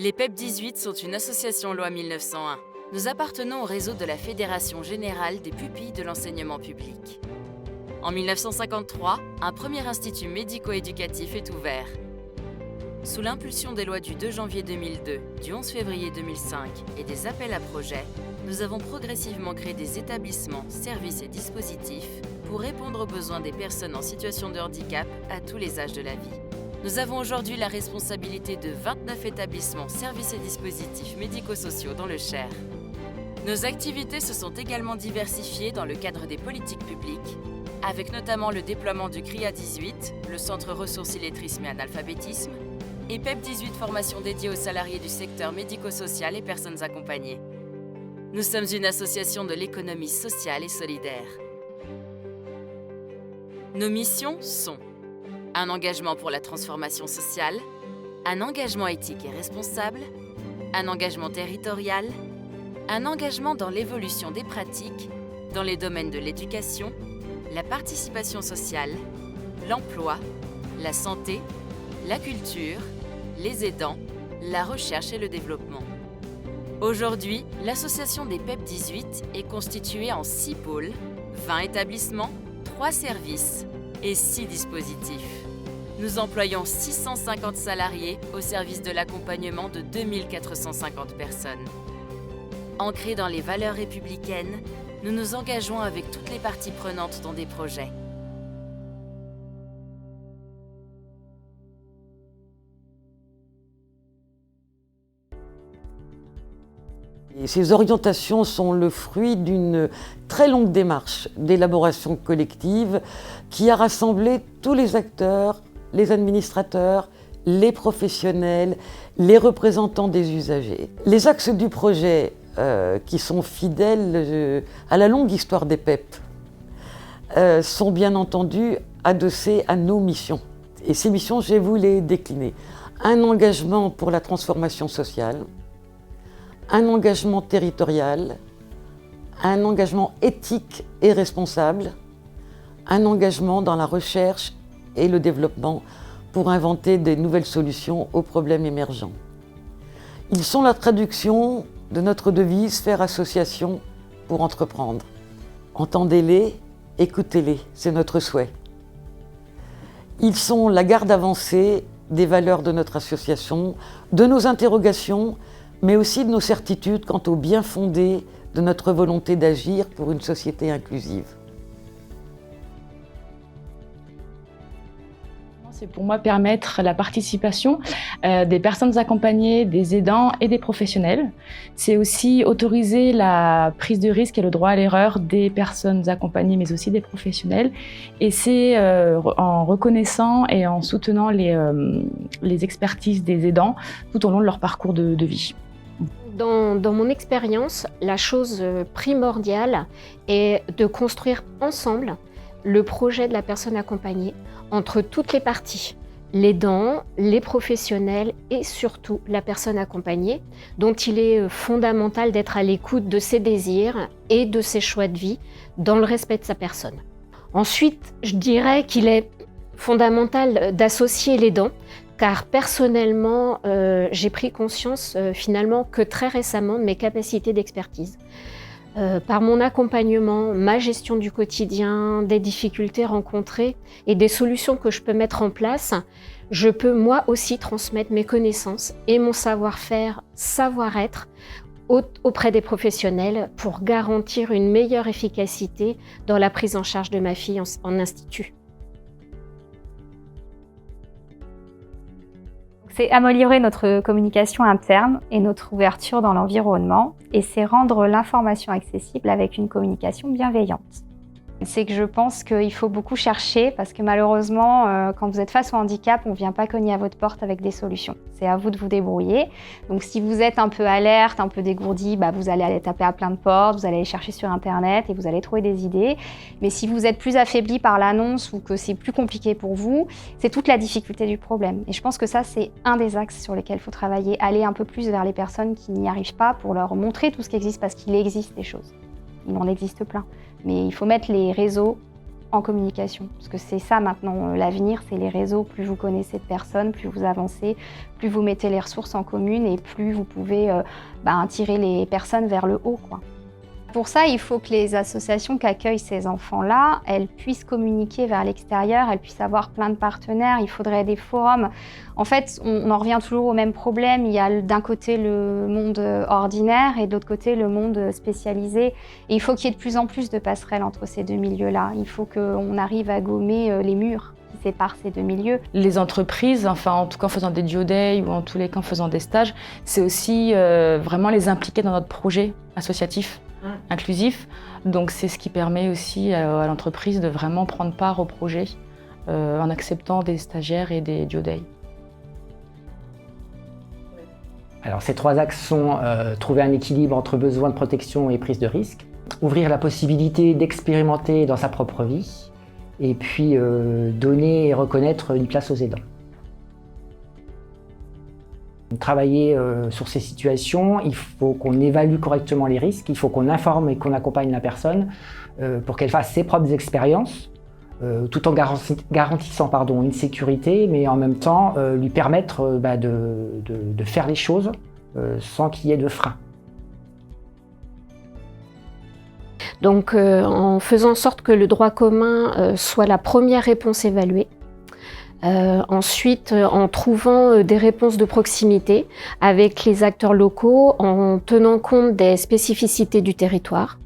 Les PEP 18 sont une association loi 1901. Nous appartenons au réseau de la Fédération générale des pupilles de l'enseignement public. En 1953, un premier institut médico-éducatif est ouvert. Sous l'impulsion des lois du 2 janvier 2002, du 11 février 2005 et des appels à projets, nous avons progressivement créé des établissements, services et dispositifs pour répondre aux besoins des personnes en situation de handicap à tous les âges de la vie. Nous avons aujourd'hui la responsabilité de 29 établissements, services et dispositifs médico-sociaux dans le Cher. Nos activités se sont également diversifiées dans le cadre des politiques publiques, avec notamment le déploiement du CRIA 18, le Centre Ressources Illettrisme et Analphabétisme, et PEP 18 formation dédiée aux salariés du secteur médico-social et personnes accompagnées. Nous sommes une association de l'économie sociale et solidaire. Nos missions sont un engagement pour la transformation sociale, un engagement éthique et responsable, un engagement territorial, un engagement dans l'évolution des pratiques dans les domaines de l'éducation, la participation sociale, l'emploi, la santé, la culture, les aidants, la recherche et le développement. Aujourd'hui, l'association des PEP 18 est constituée en 6 pôles, 20 établissements, 3 services et 6 dispositifs. Nous employons 650 salariés au service de l'accompagnement de 2450 personnes. Ancrés dans les valeurs républicaines, nous nous engageons avec toutes les parties prenantes dans des projets. Et ces orientations sont le fruit d'une très longue démarche d'élaboration collective qui a rassemblé tous les acteurs, les administrateurs, les professionnels, les représentants des usagers. Les axes du projet qui sont fidèles à la longue histoire des PEP sont bien entendu adossés à nos missions. Et ces missions, je vais vous les décliner. Un engagement pour la transformation sociale, un engagement territorial, un engagement éthique et responsable, un engagement dans la recherche et le développement pour inventer des nouvelles solutions aux problèmes émergents. Ils sont la traduction de notre devise « Faire association pour entreprendre ». Entendez-les, écoutez-les, c'est notre souhait. Ils sont la garde avancée des valeurs de notre association, de nos interrogations, mais aussi de nos certitudes quant au bien fondé de notre volonté d'agir pour une société inclusive. C'est pour moi permettre la participation des personnes accompagnées, des aidants et des professionnels. C'est aussi autoriser la prise de risque et le droit à l'erreur des personnes accompagnées, mais aussi des professionnels. Et c'est en reconnaissant et en soutenant les expertises des aidants tout au long de leur parcours de vie. Dans mon expérience, la chose primordiale est de construire ensemble le projet de la personne accompagnée entre toutes les parties, l'aidant, les professionnels et surtout la personne accompagnée, dont il est fondamental d'être à l'écoute de ses désirs et de ses choix de vie dans le respect de sa personne. Ensuite, je dirais qu'il est fondamental d'associer l'aidant, car personnellement, j'ai pris conscience finalement que très récemment de mes capacités d'expertise. Par mon accompagnement, ma gestion du quotidien, des difficultés rencontrées et des solutions que je peux mettre en place, je peux moi aussi transmettre mes connaissances et mon savoir-faire, savoir-être auprès des professionnels pour garantir une meilleure efficacité dans la prise en charge de ma fille en institut. C'est améliorer notre communication interne et notre ouverture dans l'environnement, et c'est rendre l'information accessible avec une communication bienveillante. C'est que je pense qu'il faut beaucoup chercher parce que malheureusement, quand vous êtes face au handicap, on ne vient pas cogner à votre porte avec des solutions. C'est à vous de vous débrouiller. Donc si vous êtes un peu alerte, un peu dégourdi, vous allez aller taper à plein de portes, vous allez aller chercher sur Internet et vous allez trouver des idées. Mais si vous êtes plus affaibli par l'annonce ou que c'est plus compliqué pour vous, c'est toute la difficulté du problème. Et je pense que ça, c'est un des axes sur lesquels il faut travailler, aller un peu plus vers les personnes qui n'y arrivent pas pour leur montrer tout ce qui existe parce qu'il existe des choses. Il en existe plein. Mais il faut mettre les réseaux en communication. Parce que c'est ça maintenant, l'avenir, c'est les réseaux. Plus vous connaissez de personnes, plus vous avancez, plus vous mettez les ressources en commune et plus vous pouvez tirer les personnes vers le haut, quoi. Pour ça, il faut que les associations qui accueillent ces enfants-là, elles puissent communiquer vers l'extérieur, elles puissent avoir plein de partenaires, il faudrait des forums. En fait, on en revient toujours au même problème. Il y a d'un côté le monde ordinaire et de l'autre côté le monde spécialisé. Et il faut qu'il y ait de plus en plus de passerelles entre ces deux milieux-là. Il faut qu'on arrive à gommer les murs qui séparent ces deux milieux. Les entreprises, enfin en tout cas en faisant des Duo Day ou en tous les cas en faisant des stages, c'est aussi vraiment les impliquer dans notre projet associatif inclusif. Donc c'est ce qui permet aussi à l'entreprise de vraiment prendre part au projet en acceptant des stagiaires et des Duo Day. Alors ces 3 axes sont trouver un équilibre entre besoin de protection et prise de risque, ouvrir la possibilité d'expérimenter dans sa propre vie, et puis donner et reconnaître une place aux aidants. Travailler sur ces situations, il faut qu'on évalue correctement les risques, il faut qu'on informe et qu'on accompagne la personne pour qu'elle fasse ses propres expériences, tout en garantissant une sécurité, mais en même temps lui permettre de faire les choses sans qu'il y ait de frein. Donc en faisant en sorte que le droit commun soit la première réponse évaluée. Ensuite, en trouvant des réponses de proximité avec les acteurs locaux, en tenant compte des spécificités du territoire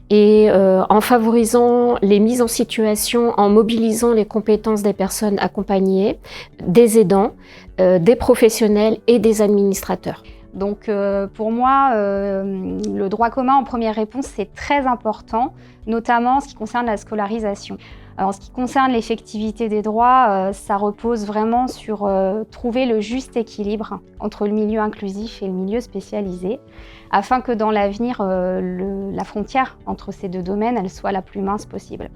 et en favorisant les mises en situation, en mobilisant les compétences des personnes accompagnées, des aidants, des professionnels et des administrateurs. Donc pour moi, le droit commun en première réponse, c'est très important, notamment en ce qui concerne la scolarisation. En ce qui concerne l'effectivité des droits, ça repose vraiment sur trouver le juste équilibre entre le milieu inclusif et le milieu spécialisé, afin que dans l'avenir, la frontière entre ces deux domaines, elle soit la plus mince possible.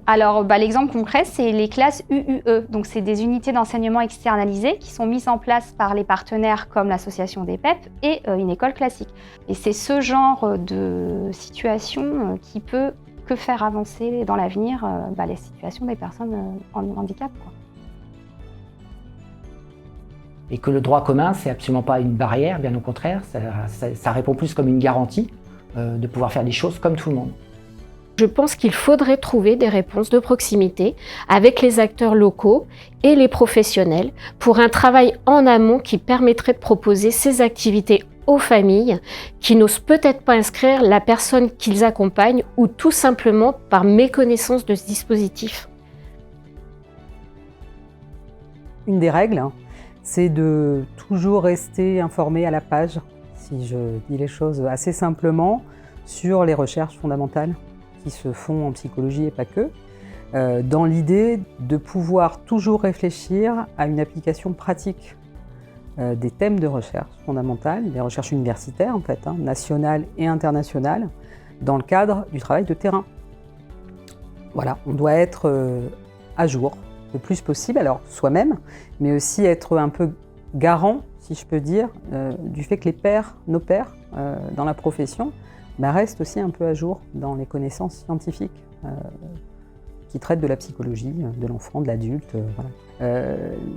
Alors, l'exemple concret, c'est les classes UUE. Donc, c'est des unités d'enseignement externalisées qui sont mises en place par les partenaires comme l'association des PEP et une école classique. Et c'est ce genre de situation qui peut que faire avancer dans l'avenir les situations des personnes en handicap, quoi. Et que le droit commun, c'est absolument pas une barrière, bien au contraire, ça répond plus comme une garantie de pouvoir faire des choses comme tout le monde. Je pense qu'il faudrait trouver des réponses de proximité avec les acteurs locaux et les professionnels pour un travail en amont qui permettrait de proposer ces activités aux familles qui n'osent peut-être pas inscrire la personne qu'ils accompagnent ou tout simplement par méconnaissance de ce dispositif. Une des règles, c'est de toujours rester informé à la page, si je dis les choses assez simplement, sur les recherches fondamentales qui se font en psychologie et pas que, dans l'idée de pouvoir toujours réfléchir à une application pratique des thèmes de recherche fondamentale, des recherches universitaires en fait, nationales et internationales, dans le cadre du travail de terrain. Voilà, on doit être à jour le plus possible, alors soi-même, mais aussi être un peu garant, si je peux dire, du fait que nos pairs dans la profession restent aussi un peu à jour dans les connaissances scientifiques qui traitent de la psychologie, de l'enfant, de l'adulte. Voilà.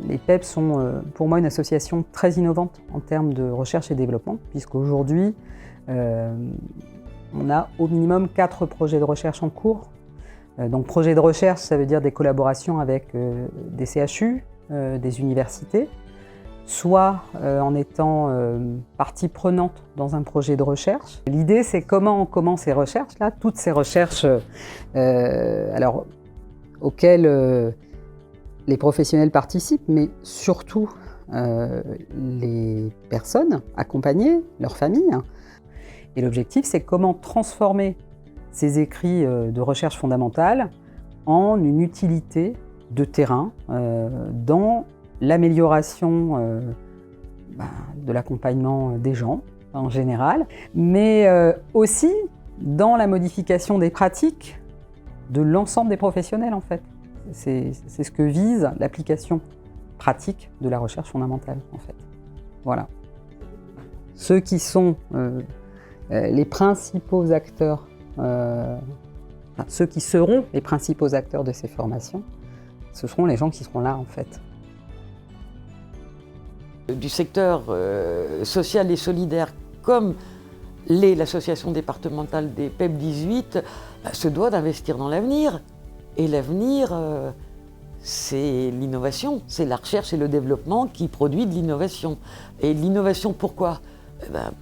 Les PEP sont pour moi une association très innovante en termes de recherche et développement, puisqu'aujourd'hui, on a au minimum 4 projets de recherche en cours. Donc projet de recherche, ça veut dire des collaborations avec des CHU, des universités, soit en étant partie prenante dans un projet de recherche. L'idée, c'est comment on commence ces recherches-là, toutes ces recherches auxquelles les professionnels participent, mais surtout les personnes accompagnées, leurs familles. Et l'objectif, c'est comment transformer ces écrits de recherche fondamentale en une utilité de terrain dans l'amélioration de l'accompagnement des gens en général, mais aussi dans la modification des pratiques de l'ensemble des professionnels en fait. C'est ce que vise l'application pratique de la recherche fondamentale en fait. Voilà. Ceux qui sont les principaux acteurs Enfin, ceux qui seront les principaux acteurs de ces formations, ce seront les gens qui seront là en fait. Du secteur social et solidaire comme l'est l'association départementale des PEP 18 se doit d'investir dans l'avenir. Et l'avenir, c'est l'innovation, c'est la recherche et le développement qui produit de l'innovation. Et l'innovation, pourquoi ?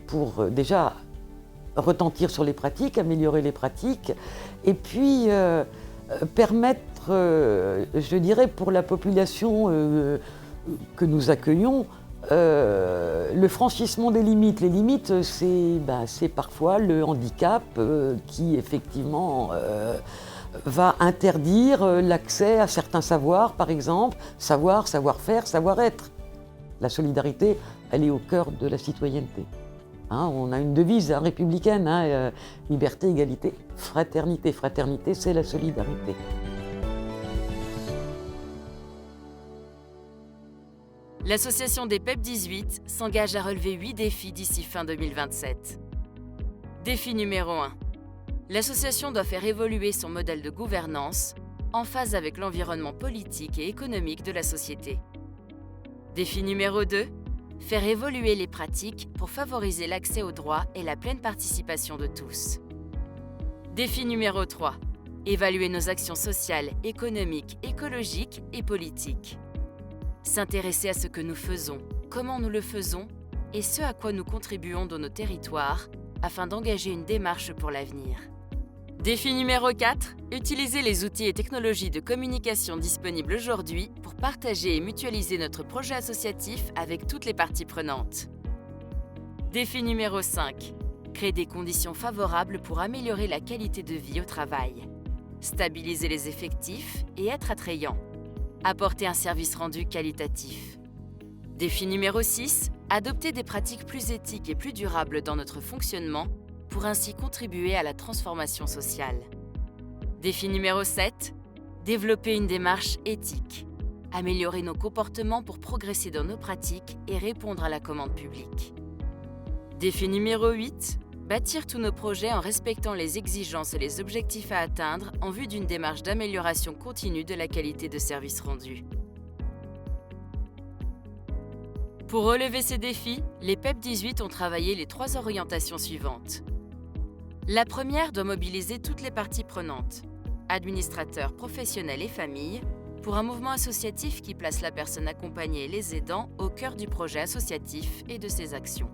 Pour déjà retentir sur les pratiques, améliorer les pratiques, et puis permettre, je dirais, pour la population que nous accueillons, le franchissement des limites. Les limites, c'est parfois le handicap qui, effectivement, va interdire l'accès à certains savoirs, par exemple, savoir-faire, savoir-être. La solidarité, elle est au cœur de la citoyenneté. On a une devise républicaine, liberté, égalité, fraternité. Fraternité, c'est la solidarité. L'association des PEP 18 s'engage à relever 8 défis d'ici fin 2027. Défi numéro 1. L'association doit faire évoluer son modèle de gouvernance en phase avec l'environnement politique et économique de la société. Défi numéro 2. Faire évoluer les pratiques pour favoriser l'accès aux droits et la pleine participation de tous. Défi numéro 3. Évaluer nos actions sociales, économiques, écologiques et politiques. S'intéresser à ce que nous faisons, comment nous le faisons et ce à quoi nous contribuons dans nos territoires afin d'engager une démarche pour l'avenir. Défi numéro 4. Utiliser les outils et technologies de communication disponibles aujourd'hui pour partager et mutualiser notre projet associatif avec toutes les parties prenantes. Défi numéro 5. Créer des conditions favorables pour améliorer la qualité de vie au travail. Stabiliser les effectifs et être attrayant. Apporter un service rendu qualitatif. Défi numéro 6. Adopter des pratiques plus éthiques et plus durables dans notre fonctionnement pour ainsi contribuer à la transformation sociale. Défi numéro 7. Développer une démarche éthique. Améliorer nos comportements pour progresser dans nos pratiques et répondre à la commande publique. Défi numéro 8. Bâtir tous nos projets en respectant les exigences et les objectifs à atteindre en vue d'une démarche d'amélioration continue de la qualité de service rendu. Pour relever ces défis, les PEP 18 ont travaillé les 3 orientations suivantes. La première doit mobiliser toutes les parties prenantes, administrateurs, professionnels et familles, pour un mouvement associatif qui place la personne accompagnée et les aidants au cœur du projet associatif et de ses actions.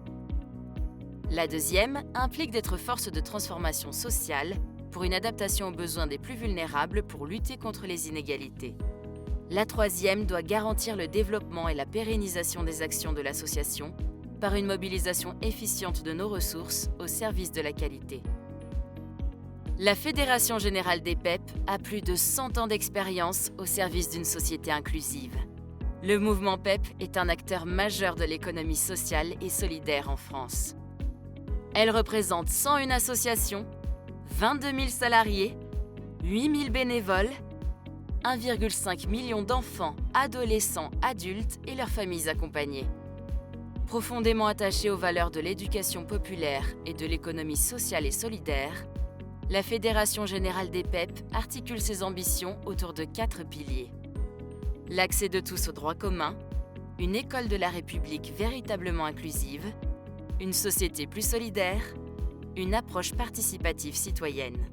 La deuxième implique d'être force de transformation sociale pour une adaptation aux besoins des plus vulnérables pour lutter contre les inégalités. La troisième doit garantir le développement et la pérennisation des actions de l'association par une mobilisation efficiente de nos ressources au service de la qualité. La Fédération Générale des PEP a plus de 100 ans d'expérience au service d'une société inclusive. Le mouvement PEP est un acteur majeur de l'économie sociale et solidaire en France. Elle représente 101 associations, 22 000 salariés, 8 000 bénévoles, 1,5 million d'enfants, adolescents, adultes et leurs familles accompagnées. Profondément attachée aux valeurs de l'éducation populaire et de l'économie sociale et solidaire, la Fédération Générale des PEP articule ses ambitions autour de 4 piliers. L'accès de tous aux droits communs, une école de la République véritablement inclusive, une société plus solidaire, une approche participative citoyenne.